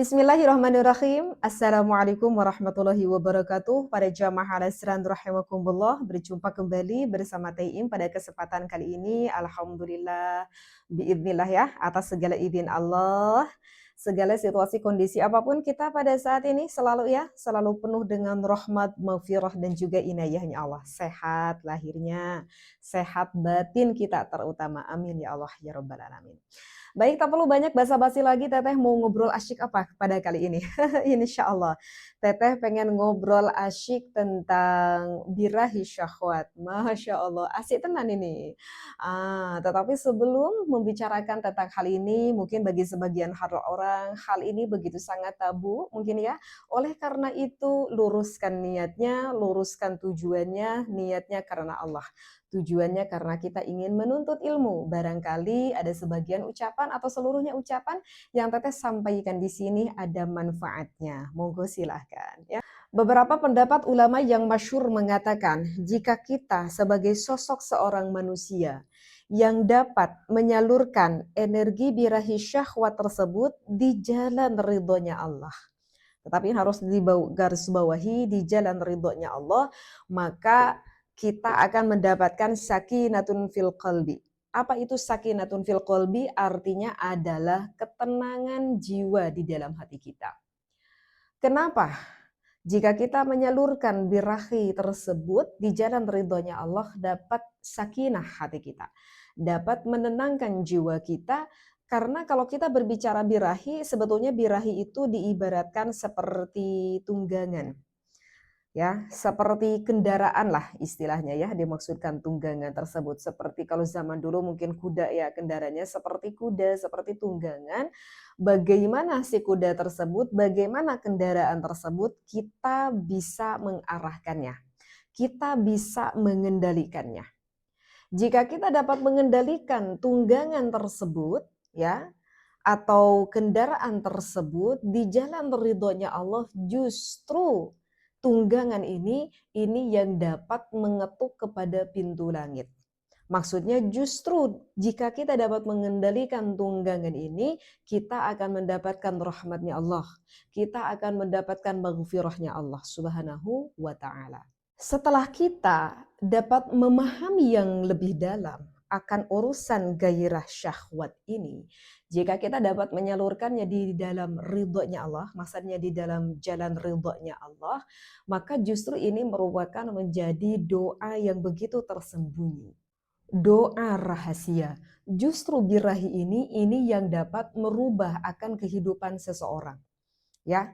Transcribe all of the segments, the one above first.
Bismillahirrahmanirrahim. Assalamualaikum warahmatullahi wabarakatuh. Para jamaah al-Asran rahimakumullah, berjumpa kembali bersama Tayim pada kesempatan kali ini. Alhamdulillah, biidznillah ya, atas segala izin Allah, segala situasi kondisi apapun kita pada saat ini selalu penuh dengan rahmat, maghfirah dan juga inayahnya Allah. Sehat lahirnya, sehat batin kita terutama. Amin ya Allah ya rabbal alamin. Baik, tak perlu banyak basa-basi lagi, Teteh mau ngobrol asyik apa pada kali ini? Insya Allah, Teteh pengen ngobrol asyik tentang birahi syahwat. Masya Allah, asik tenan ini. Tetapi sebelum membicarakan tentang hal ini, mungkin bagi sebagian orang, hal ini begitu sangat tabu mungkin ya. Oleh karena itu, luruskan niatnya, luruskan tujuannya, niatnya karena Allah. Tujuannya karena kita ingin menuntut ilmu. Barangkali ada sebagian ucapan atau seluruhnya ucapan yang Teteh sampaikan di sini ada manfaatnya. Monggo silahkan ya. Beberapa pendapat ulama yang masyhur mengatakan jika kita sebagai sosok seorang manusia yang dapat menyalurkan energi birahi syahwat tersebut di jalan ridhonya Allah. Tetapi harus garis bawahi di jalan ridhonya Allah, maka kita akan mendapatkan sakinatun fil qalbi. Apa itu sakinatun fil qalbi? Artinya adalah ketenangan jiwa di dalam hati kita. Kenapa? Jika kita menyalurkan birahi tersebut di jalan ridhonya Allah, dapat sakinah hati kita, dapat menenangkan jiwa kita. Karena kalau kita berbicara birahi, sebetulnya birahi itu diibaratkan seperti tunggangan. Ya, seperti kendaraan lah istilahnya ya, dimaksudkan tunggangan tersebut. Seperti kalau zaman dulu mungkin kuda ya, kendaraannya seperti kuda, seperti tunggangan. Bagaimana si kuda tersebut, bagaimana kendaraan tersebut, kita bisa mengarahkannya. Kita bisa mengendalikannya. Jika kita dapat mengendalikan tunggangan tersebut, ya, atau kendaraan tersebut di jalan ridhonya Allah, justru tunggangan ini yang dapat mengetuk kepada pintu langit. Maksudnya justru jika kita dapat mengendalikan tunggangan ini, kita akan mendapatkan rahmatnya Allah. Kita akan mendapatkan maghfirahnya Allah subhanahu wa ta'ala. Setelah kita dapat memahami yang lebih dalam akan urusan gairah syahwat ini, jika kita dapat menyalurkannya di dalam ridhonya Allah, maksudnya di dalam jalan ridhonya Allah, maka justru ini merupakan menjadi doa yang begitu tersembunyi. Doa rahasia. Justru birahi ini yang dapat merubah akan kehidupan seseorang. Ya,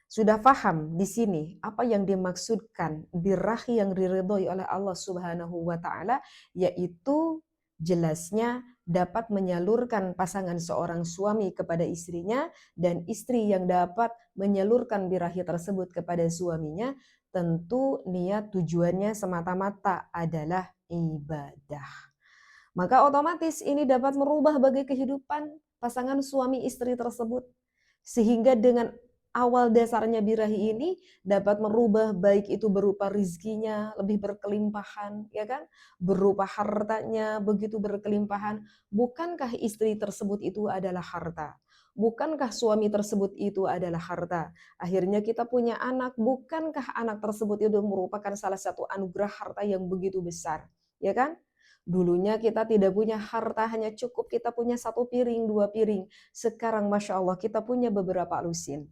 sudah paham di sini apa yang dimaksudkan birahi yang diridhoi oleh Allah Subhanahu wa taala, yaitu jelasnya dapat menyalurkan pasangan seorang suami kepada istrinya dan istri yang dapat menyalurkan birahi tersebut kepada suaminya, tentu niat tujuannya semata-mata adalah ibadah. Maka otomatis ini dapat merubah bagi kehidupan pasangan suami istri tersebut. Sehingga dengan awal dasarnya birahi ini dapat merubah baik itu berupa rizkinya lebih berkelimpahan, ya kan? Berupa hartanya begitu berkelimpahan. Bukankah istri tersebut itu adalah harta? Bukankah suami tersebut itu adalah harta? Akhirnya kita punya anak, bukankah anak tersebut itu merupakan salah satu anugerah harta yang begitu besar? Ya kan? Dulunya kita tidak punya harta, hanya cukup kita punya 1 piring, 2 piring. Sekarang Masya Allah kita punya beberapa lusin.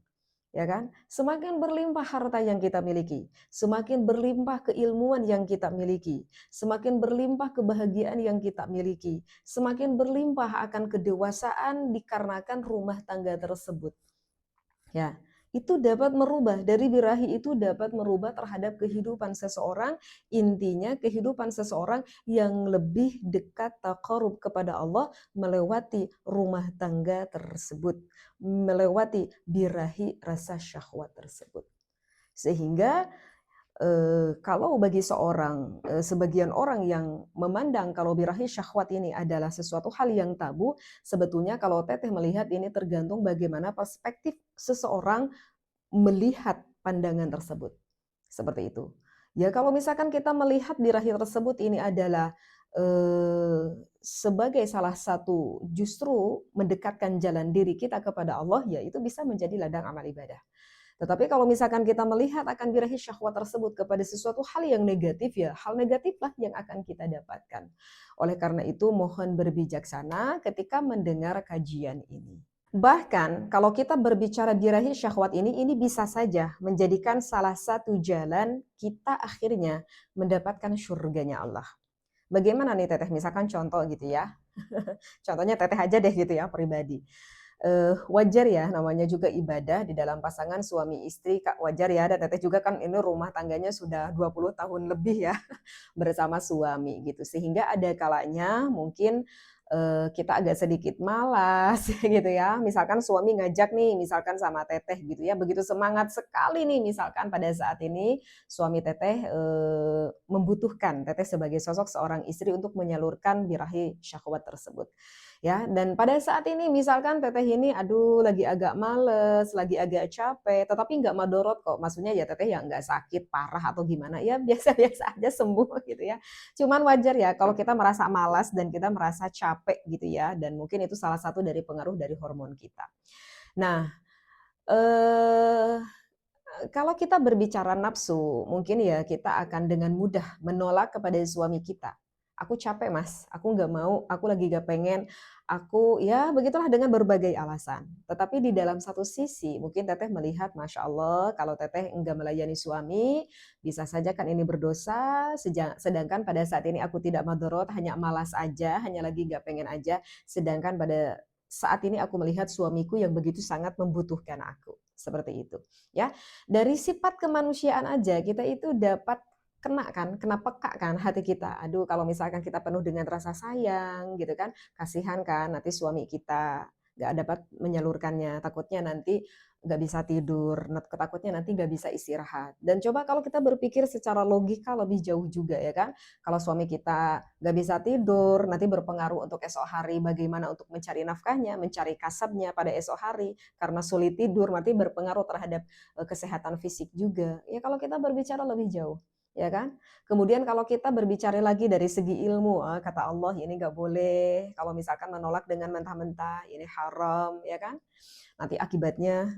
Ya kan? Semakin berlimpah harta yang kita miliki, semakin berlimpah keilmuan yang kita miliki, semakin berlimpah kebahagiaan yang kita miliki, semakin berlimpah akan kedewasaan dikarenakan rumah tangga tersebut. Ya, itu dapat merubah, dari birahi itu dapat merubah terhadap kehidupan seseorang, intinya kehidupan seseorang yang lebih dekat taqarrub kepada Allah melewati rumah tangga tersebut, melewati birahi rasa syahwat tersebut. Sehingga kalau bagi sebagian orang yang memandang kalau birahi syahwat ini adalah sesuatu hal yang tabu, sebetulnya kalau Teteh melihat ini tergantung bagaimana perspektif seseorang melihat pandangan tersebut. Seperti itu. Ya kalau misalkan kita melihat birahi tersebut ini adalah sebagai salah satu justru mendekatkan jalan diri kita kepada Allah, ya itu bisa menjadi ladang amal ibadah. Tetapi kalau misalkan kita melihat akan birahi syahwat tersebut kepada sesuatu hal yang negatif, ya hal negatiflah yang akan kita dapatkan. Oleh karena itu mohon berbijaksana ketika mendengar kajian ini. Bahkan kalau kita berbicara birahi syahwat ini bisa saja menjadikan salah satu jalan kita akhirnya mendapatkan surganya Allah. Bagaimana nih Teteh? Misalkan contoh gitu ya. Contohnya Teteh aja deh gitu ya pribadi. Wajar ya namanya juga ibadah di dalam pasangan suami istri, Kak, wajar ya, dan Teteh juga kan ini rumah tangganya sudah 20 tahun lebih ya bersama suami gitu. Sehingga ada kalanya mungkin kita agak sedikit malas gitu ya. Misalkan suami ngajak nih, misalkan sama Teteh gitu ya, begitu semangat sekali nih misalkan pada saat ini suami Teteh membutuhkan Teteh sebagai sosok seorang istri untuk menyalurkan birahi syahwat tersebut. Ya, dan pada saat ini misalkan Teteh ini aduh lagi agak males, lagi agak capek, tetapi nggak madorot kok. Maksudnya ya Teteh ya nggak sakit parah atau gimana, ya biasa-biasa aja sembuh gitu ya. Cuman wajar ya kalau kita merasa malas dan kita merasa capek gitu ya, dan mungkin itu salah satu dari pengaruh dari hormon kita. Nah, eee, kalau kita berbicara nafsu, mungkin ya kita akan dengan mudah menolak kepada suami kita. "Aku capek Mas, aku nggak mau, aku lagi nggak pengen, aku" ya begitulah dengan berbagai alasan. Tetapi di dalam satu sisi mungkin Teteh melihat, Masya Allah kalau Teteh enggak melayani suami, bisa saja kan ini berdosa, sedangkan pada saat ini aku tidak madorot, hanya malas aja, hanya lagi nggak pengen aja, sedangkan pada saat ini aku melihat suamiku yang begitu sangat membutuhkan aku. Seperti itu, ya. Dari sifat kemanusiaan aja kita itu dapat kena peka kan hati kita. Aduh kalau misalkan kita penuh dengan rasa sayang gitu kan, kasihan kan nanti suami kita nggak dapat menyalurkannya, takutnya nanti nggak bisa tidur, takutnya nanti nggak bisa istirahat. Dan coba kalau kita berpikir secara logika lebih jauh juga ya kan, kalau suami kita nggak bisa tidur, nanti berpengaruh untuk esok hari bagaimana untuk mencari nafkahnya, mencari kasabnya pada esok hari, karena sulit tidur nanti berpengaruh terhadap kesehatan fisik juga. Ya kalau kita berbicara lebih jauh, ya kan? Kemudian kalau kita berbicara lagi dari segi ilmu, kata Allah ini nggak boleh, kalau misalkan menolak dengan mentah-mentah, ini haram, ya kan? Nanti akibatnya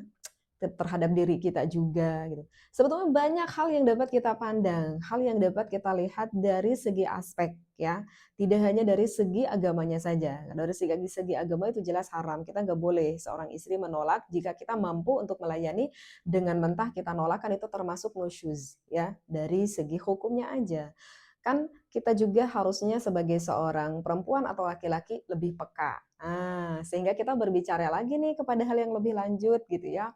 terhadap diri kita juga gitu. Sebetulnya banyak hal yang dapat kita pandang, hal yang dapat kita lihat dari segi aspek ya, tidak hanya dari segi agamanya saja. Dari segi agama itu jelas haram. Kita nggak boleh seorang istri menolak jika kita mampu untuk melayani dengan mentah kita nolak kan itu termasuk nusyuz ya dari segi hukumnya aja. Kan kita juga harusnya sebagai seorang perempuan atau laki-laki lebih peka. Sehingga kita berbicara lagi nih kepada hal yang lebih lanjut gitu ya.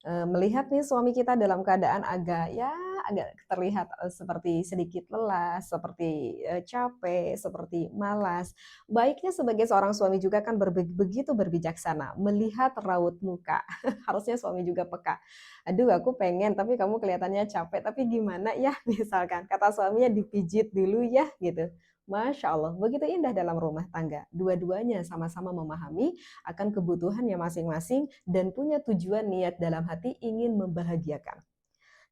Melihat nih suami kita dalam keadaan agak ya agak terlihat, seperti sedikit lelah, seperti, capek, seperti malas. Baiknya sebagai seorang suami juga kan begitu berbijaksana, melihat raut muka. Harusnya suami juga peka. "Aduh aku pengen, tapi kamu kelihatannya capek, tapi gimana ya?" Misalkan, kata suaminya, "Dipijit dulu ya," gitu. Masya Allah, begitu indah dalam rumah tangga. Dua-duanya sama-sama memahami akan kebutuhannya masing-masing dan punya tujuan niat dalam hati ingin membahagiakan.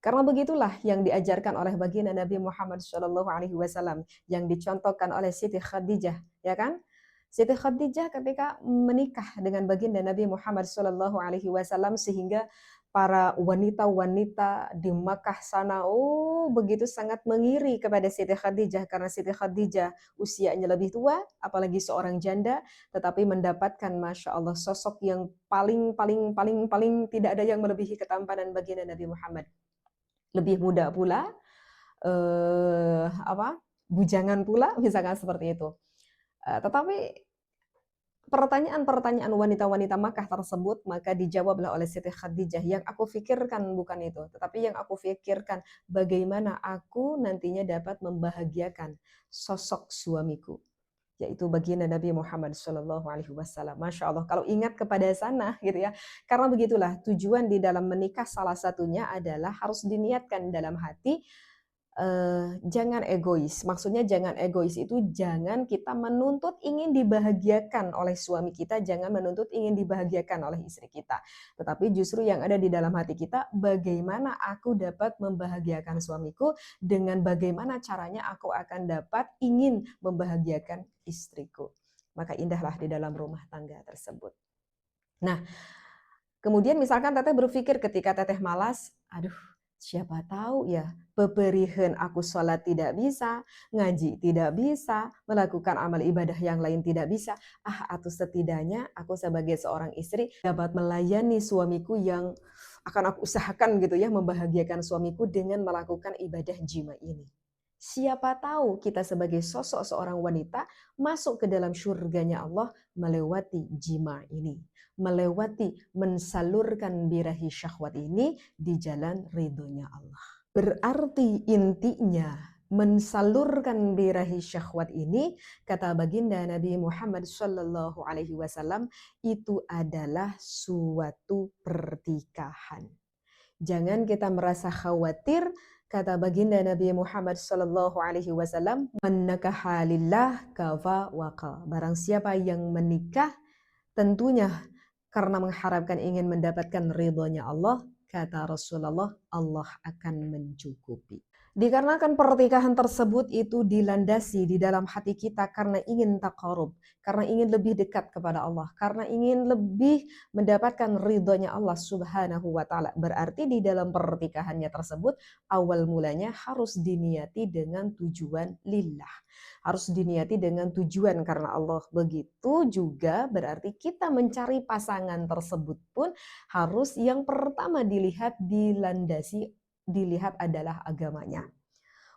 Karena begitulah yang diajarkan oleh baginda Nabi Muhammad SAW yang dicontohkan oleh Siti Khadijah, ya kan? Siti Khadijah ketika menikah dengan baginda Nabi Muhammad SAW sehingga para wanita-wanita di Makkah sana, oh begitu sangat mengiri kepada Siti Khadijah karena Siti Khadijah usianya lebih tua, apalagi seorang janda, tetapi mendapatkan masya Allah sosok yang paling paling paling paling tidak ada yang melebihi ketampanan baginda Nabi Muhammad. Lebih muda pula, bujangan pula, misalkan seperti itu. Tetapi pertanyaan-pertanyaan wanita-wanita Makkah tersebut maka dijawablah oleh Siti Khadijah, yang aku fikirkan bukan itu, tetapi yang aku fikirkan bagaimana aku nantinya dapat membahagiakan sosok suamiku, yaitu baginda Nabi Muhammad SAW. Masya Allah, kalau ingat kepada sana gitu ya, karena begitulah tujuan di dalam menikah salah satunya adalah harus diniatkan dalam hati jangan egois. Maksudnya jangan egois itu jangan kita menuntut ingin dibahagiakan oleh suami kita, jangan menuntut ingin dibahagiakan oleh istri kita. Tetapi justru yang ada di dalam hati kita, bagaimana aku dapat membahagiakan suamiku, dengan bagaimana caranya aku akan dapat ingin membahagiakan istriku. Maka indahlah di dalam rumah tangga tersebut. Nah, kemudian misalkan teteh berpikir ketika teteh malas, aduh siapa tahu ya, beberihen aku sholat tidak bisa, ngaji tidak bisa, melakukan amal ibadah yang lain tidak bisa. Atau setidaknya aku sebagai seorang istri dapat melayani suamiku yang akan aku usahakan gitu ya, membahagiakan suamiku dengan melakukan ibadah jima ini. Siapa tahu kita sebagai sosok seorang wanita masuk ke dalam surganya Allah melewati jima ini, melewati mensalurkan birahi syahwat ini di jalan ridhonya Allah. Berarti intinya mensalurkan birahi syahwat ini, kata baginda Nabi Muhammad Shallallahu Alaihi Wasallam, itu adalah suatu pertikahan. Jangan kita merasa khawatir, kata baginda Nabi Muhammad Shallallahu Alaihi Wasallam, man nakaha lillah kafa waqa. Barang siapa yang menikah tentunya karena mengharapkan ingin mendapatkan ridhonya Allah, kata Rasulullah, Allah akan mencukupi. Dikarenakan pernikahan tersebut itu dilandasi di dalam hati kita karena ingin taqarrub, karena ingin lebih dekat kepada Allah, karena ingin lebih mendapatkan ridhonya Allah Subhanahu wa taala. Berarti di dalam pernikahannya tersebut awal mulanya harus diniati dengan tujuan lillah. Harus diniati dengan tujuan karena Allah. Begitu juga berarti kita mencari pasangan tersebut pun harus yang pertama dilihat adalah agamanya.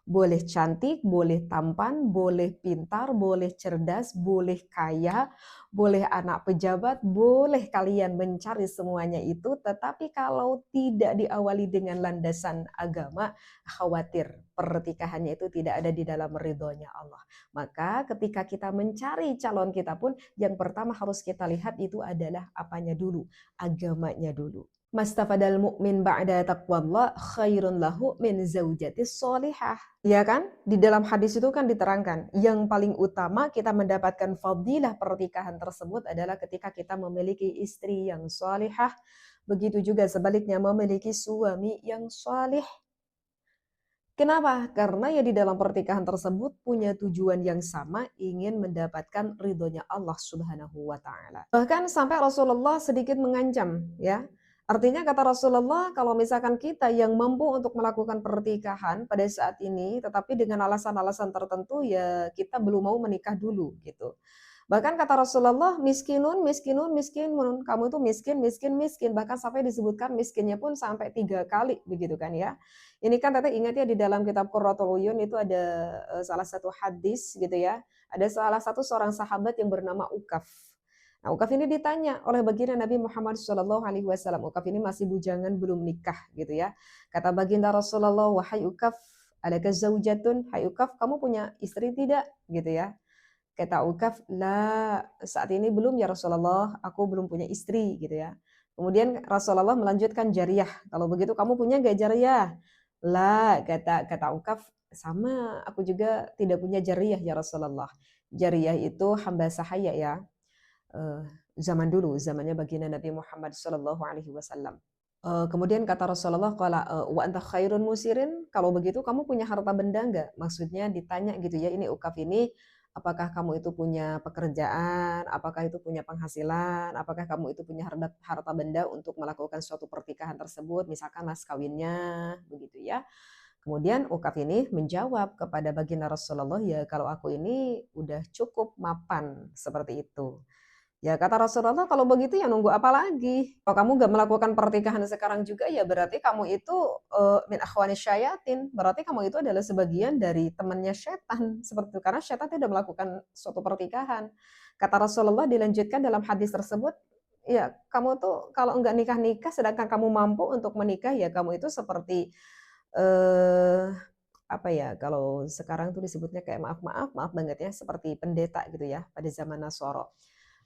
Boleh cantik, boleh tampan, boleh pintar, boleh cerdas, boleh kaya, boleh anak pejabat, boleh kalian mencari semuanya itu, tetapi kalau tidak diawali dengan landasan agama, khawatir pernikahannya itu tidak ada di dalam ridhonya Allah. Maka ketika kita mencari calon kita pun, yang pertama harus kita lihat itu adalah apanya dulu, agamanya dulu. Mastafadal mu'min ba'da taqwallah khairun lahu min zaujatis sholihah. Ya kan? Di dalam hadis itu kan diterangkan, yang paling utama kita mendapatkan fadilah pernikahan tersebut adalah ketika kita memiliki istri yang sholihah, begitu juga sebaliknya memiliki suami yang sholih. Kenapa? Karena ya di dalam pernikahan tersebut punya tujuan yang sama, ingin mendapatkan ridhonya Allah Subhanahu wa taala. Bahkan sampai Rasulullah sedikit mengancam, ya. Artinya kata Rasulullah, kalau misalkan kita yang mampu untuk melakukan pernikahan pada saat ini, tetapi dengan alasan-alasan tertentu ya kita belum mau menikah dulu gitu. Bahkan kata Rasulullah, miskinun, miskinun, miskinun. Kamu itu miskin, miskin, miskin. Bahkan sampai disebutkan miskinnya pun sampai 3 kali begitu kan ya. Ini kan Teteh ingat ya di dalam kitab Qurratul Uyun itu ada salah satu hadis gitu ya. Ada salah satu seorang sahabat yang bernama Ukaf. Nah, Ukaf ini ditanya oleh baginda Nabi Muhammad SAW. Ukaf ini masih bujangan, belum nikah gitu ya. Kata baginda Rasulullah, wahai Ukaf, adakah zaujatun? Hai Ukaf, kamu punya istri tidak? Gitu ya. Kata Ukaf, la saat ini belum ya Rasulullah, aku belum punya istri gitu ya. Kemudian Rasulullah melanjutkan jariyah. Kalau begitu kamu punya gak jariyah? La, kata Ukaf, sama aku juga tidak punya jariyah ya Rasulullah. Jariyah itu hamba sahaya ya. Zaman dulu, zamannya baginda Nabi Muhammad Shallallahu Alaihi Wasallam. Kemudian kata Rasulullah, wa anta khairun musirin, kalau begitu kamu punya harta benda enggak? Maksudnya ditanya gitu ya, ini Ukaf ini, apakah kamu itu punya pekerjaan, apakah itu punya penghasilan, apakah kamu itu punya harta benda untuk melakukan suatu pernikahan tersebut, misalkan mas kawinnya, begitu ya. Kemudian Ukaf ini menjawab kepada baginda Rasulullah, ya kalau aku ini udah cukup mapan seperti itu. Ya kata Rasulullah, kalau begitu ya nunggu apa lagi? Kalau kamu gak melakukan pernikahan sekarang juga ya berarti kamu itu min akhwani syayatin. Berarti kamu itu adalah sebagian dari temannya setan. Seperti itu. Karena setan tidak melakukan suatu pernikahan. Kata Rasulullah dilanjutkan dalam hadis tersebut, ya kamu tuh kalau enggak nikah-nikah sedangkan kamu mampu untuk menikah ya kamu itu seperti apa ya, kalau sekarang tuh disebutnya kayak maaf banget ya, seperti pendeta gitu ya pada zaman Nasoro.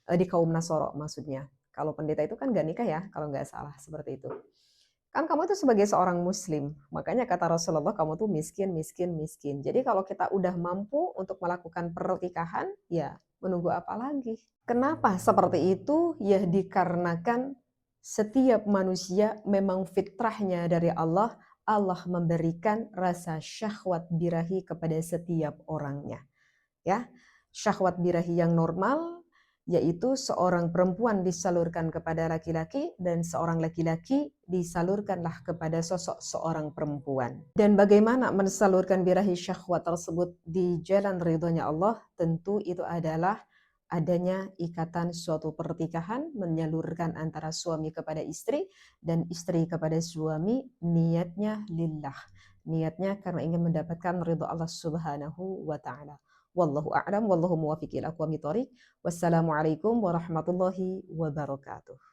Di kaum Nasoro maksudnya. Kalau pendeta itu kan nggak nikah ya, kalau nggak salah seperti itu. Kan kamu itu sebagai seorang muslim, makanya kata Rasulullah kamu tuh miskin, miskin, miskin. Jadi kalau kita udah mampu untuk melakukan pertikahan, ya menunggu apa lagi? Kenapa seperti itu? Ya dikarenakan setiap manusia memang fitrahnya dari Allah, Allah memberikan rasa syahwat birahi kepada setiap orangnya. Ya, syahwat birahi yang normal yaitu seorang perempuan disalurkan kepada laki-laki dan seorang laki-laki disalurkanlah kepada sosok seorang perempuan. Dan bagaimana mensalurkan birahi syahwat tersebut di jalan ridhonya Allah? Tentu itu adalah adanya ikatan suatu pertikahan, menyalurkan antara suami kepada istri dan istri kepada suami, niatnya lillah. Niatnya karena ingin mendapatkan ridho Allah Subhanahu wa taala. Wallahu a'lam, wallahu muwaffiq ila aqwamit thoriq. Wassalamualaikum warahmatullahi wabarakatuh.